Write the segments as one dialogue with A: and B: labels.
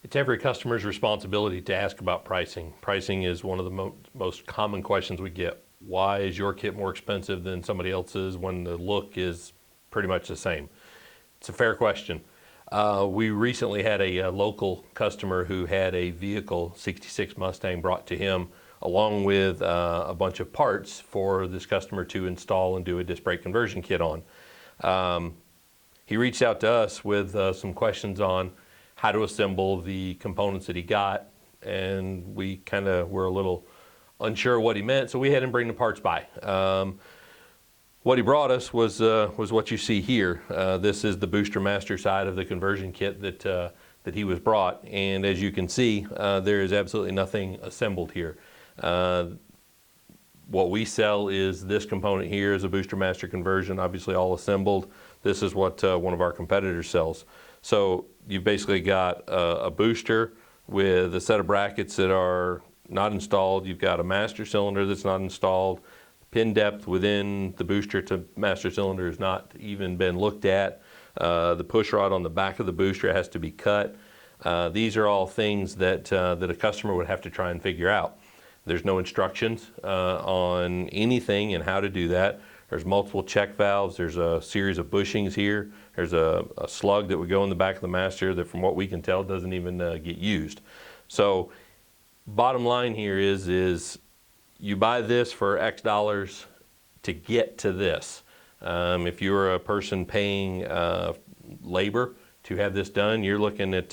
A: It's every customer's responsibility to ask about pricing. Pricing is one of the most common questions we get. Why is your kit more expensive than somebody else's when the look is pretty much the same? It's a fair question. We recently had a local customer who had a vehicle, 66 Mustang, brought to him along with a bunch of parts for this customer to install and do a disc brake conversion kit on. He reached out to us with some questions on how to assemble the components that he got, and we kind of were a little unsure what he meant, so we had him bring the parts by. What he brought us was what you see here. This is the Booster Master side of the conversion kit that he was brought, and as you can see, there is absolutely nothing assembled here. What we sell is this component here is a Booster Master conversion, obviously all assembled. This is what one of our competitors sells. So you've basically got a booster with a set of brackets that are not installed. You've got a master cylinder that's not installed. Pin depth within the booster to master cylinder has not even been looked at. The push rod on the back of the booster has to be cut. These are all things that a customer would have to try and figure out. There's no instructions on anything and how to do that. There's multiple check valves. There's a series of bushings here. There's a slug that would go in the back of the master that, from what we can tell, doesn't even get used. So bottom line here is you buy this for X dollars to get to this. If you're a person paying labor to have this done, you're looking at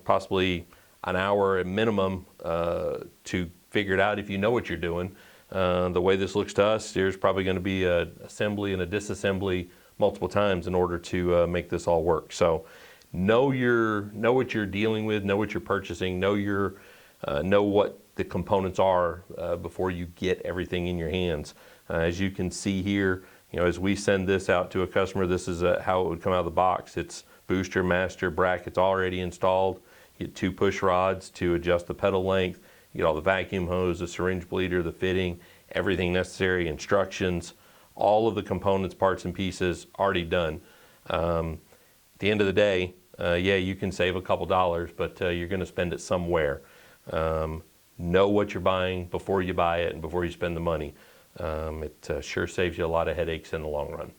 A: possibly an hour at minimum to figure it out if you know what you're doing. The way this looks to us, there's probably going to be an assembly and a disassembly multiple times in order to make this all work. So know what you're dealing with, know what you're purchasing, know what the components are before you get everything in your hands. As you can see here, as we send this out to a customer, this is how it would come out of the box. It's booster, master, brackets already installed. You get 2 push rods to adjust the pedal length. You get all the vacuum hose, the syringe bleeder, the fitting, everything necessary, instructions, all of the components, parts and pieces already done. At the end of the day, yeah, you can save a couple dollars, but you're going to spend it somewhere. Know what you're buying before you buy it and before you spend the money. It sure saves you a lot of headaches in the long run.